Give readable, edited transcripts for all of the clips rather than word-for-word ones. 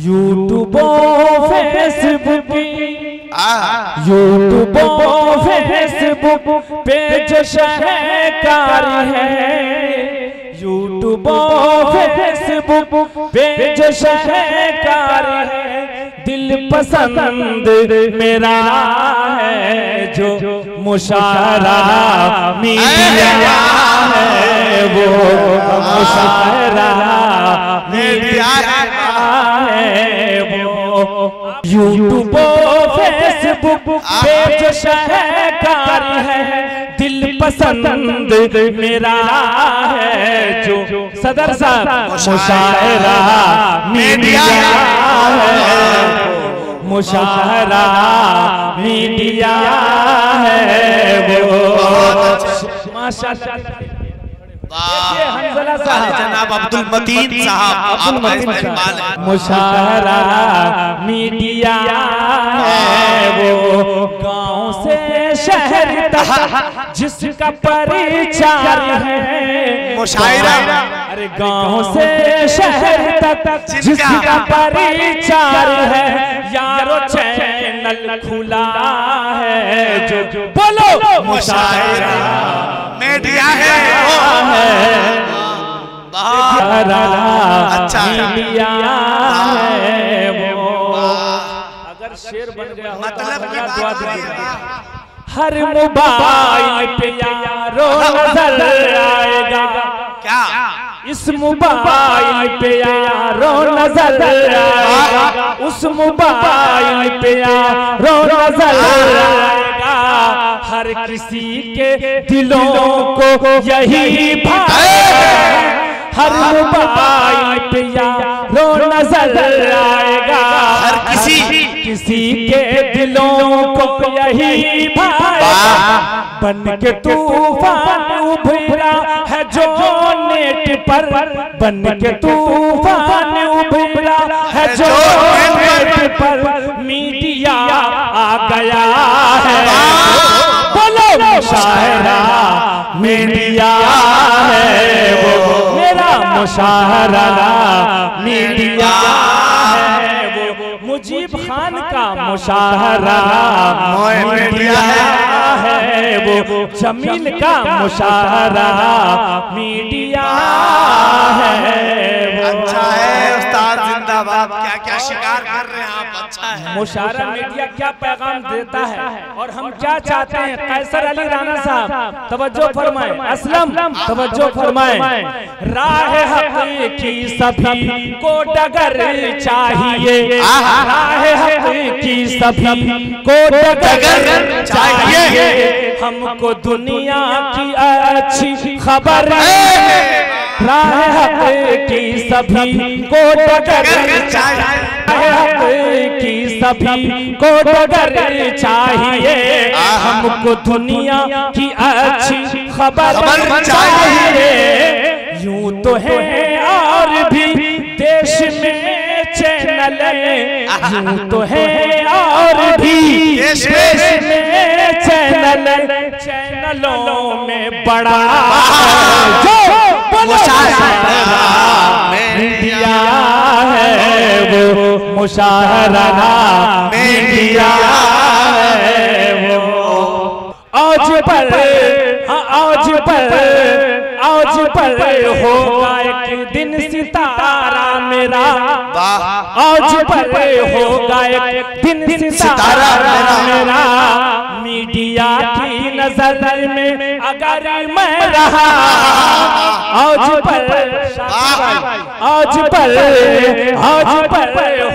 YouTube Facebook YouTube Facebook पे जो शहकार है, यूट्यूब फेसबुक पे जो शहकार है, दिल पसंद मेरा है जो मुशायरा मीडिया है, वो मुशायरा मीडिया है, वो यूट्यूब फेसबुक पे जो शहकार है, दिल पसंद मेरा है जो सदर साहब मुशायरा मीडिया है, मुशायरा मीडिया है वो। माशाअल्लाह जनाब अब्दुल मतीन साहब मुशायरा मीडिया है वो, गांव से शहर तक जिसका परिचार है मुशायरा, अरे गांव से शहर तक जिसका परिचार है, यारो चैनल खुला है जो बोलो मुशायरा मीडिया है, अच्छा मीडिया है वो। अगर शेर बन गया मतलब हर मोबाइल पे यारो नजर आएगा, क्या इस मोबाइल पे यारो नजर आएगा, उस मोबाइल पे यारो नजर आएगा, हर किसी के दिलों को यही भाएगा, हर मोबाइल पे यारो नजर आएगा, हर किसी के दिलों को यही भाएगा, बन के तूफान उभरा है जो नेट पर, बन के तूफान उभरा है जो नेट पर, मीडिया आ गया है, बोलो मुशायरा मीडिया है वो, मेरा मुशायरा मीडिया है वो, मुजीब खान का मुशायरा मीडिया है वो, जमील का मुशायरा मीडिया है वो। अच्छा है उस्ताद जिंदाबाद, क्या क्या शिकार कर रहे हैं आप, अच्छा है। मुशायरा मीडिया क्या पैगाम देता है और हम क्या चाहते हैं। कैसर अली राणा साहब तवज्जो फरमाएं, असलम तवज्जो फरमाएं। राह हक की सभी को डगर चाहिए, राह हक की सभी को डगर चाहिए, हमको दुनिया की अच्छी खबर, राह हक की सभी को डगर चाहिए, की सभी को डगर चाहिए, हमको दुनिया की अच्छी खबर चाहिए। यूं तो है और भी देश में चैनल, यूं तो है और भी देश में चैनल, चैनलों में बड़ा जो मुशायरा मीडिया है वो, मुशायरा मीडिया है वो। आज पर होगा एक दिन सितारा मेरा, आज पर होगा एक दिन सितारा मेरा, मीडिया की नजर में अगर मैं रहा, आज पर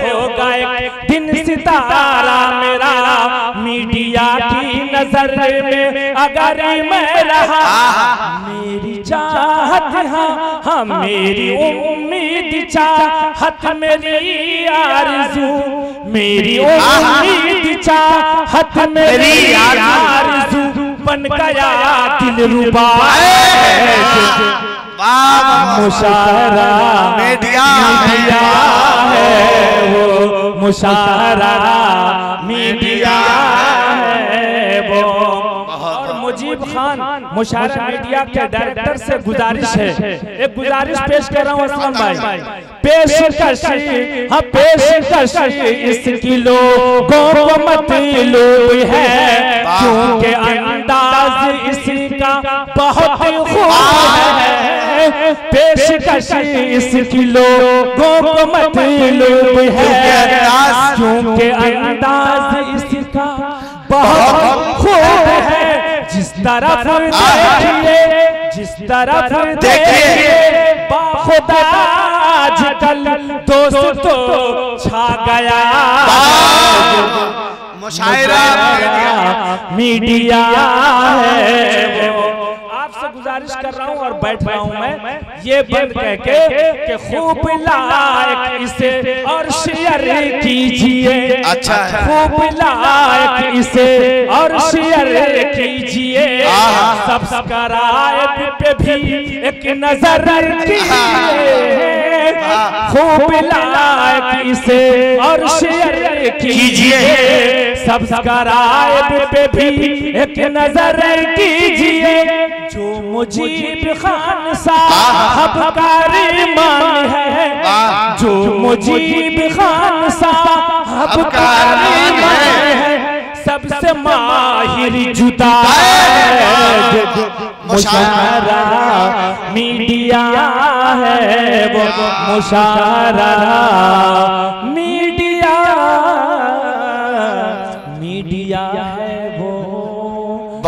होगा एक दिन सितारा मेरा, मीडिया की नजर में अगर मैं रहा, मेरी चाहत हाँ मेरी उम्मीद चाहत मेरी आरज़ू, मेरी उम्मीद चाहत मेरी आरज़ू, बन गया दिलरुबा मुशायरा मीडिया है वो, मुशायरा मीडिया है वो। और मुजीब खान मुशायरा मीडिया के डायरेक्टर से गुजारिश है, एक गुजारिश पेश कर रहा हूँ असलम भाई, पेशकश हाँ पेशकश इसकी लोगों को मतलूब है, क्योंकि अंदाज इसका बहुत खूब है। पेशकश इसकी लोगों को मतलूब है, क्योंकि अंदाज इसका बहुत खूब है। जिस तरफ देखिए, जिस तरफ देखिए, बाखुदा आजकल दोस्तों छा गया मुशायरा मीडिया है। आपसे गुजारिश कर रहा हूं और बैठ रहा हूं मैं, ये बंद कह के कि खूब लाइक इसे और शेयर कीजिए। अच्छा खूब लाइक इसे और शेयर कीजिए। सब्सक्राइब पे भी एक नजर कीजिए। खूब लाइक इसे और शेयर कीजिए। सब्सक्राइब पे भी एक नजर कीजिए। जो मुजीब खान साहब का ईमान है, जो मुजीब खान साहब का ईमान है, सबसे माहिर जुदा है। मुशायरा मीडिया है वो, मुशायरा मीडिया है वो।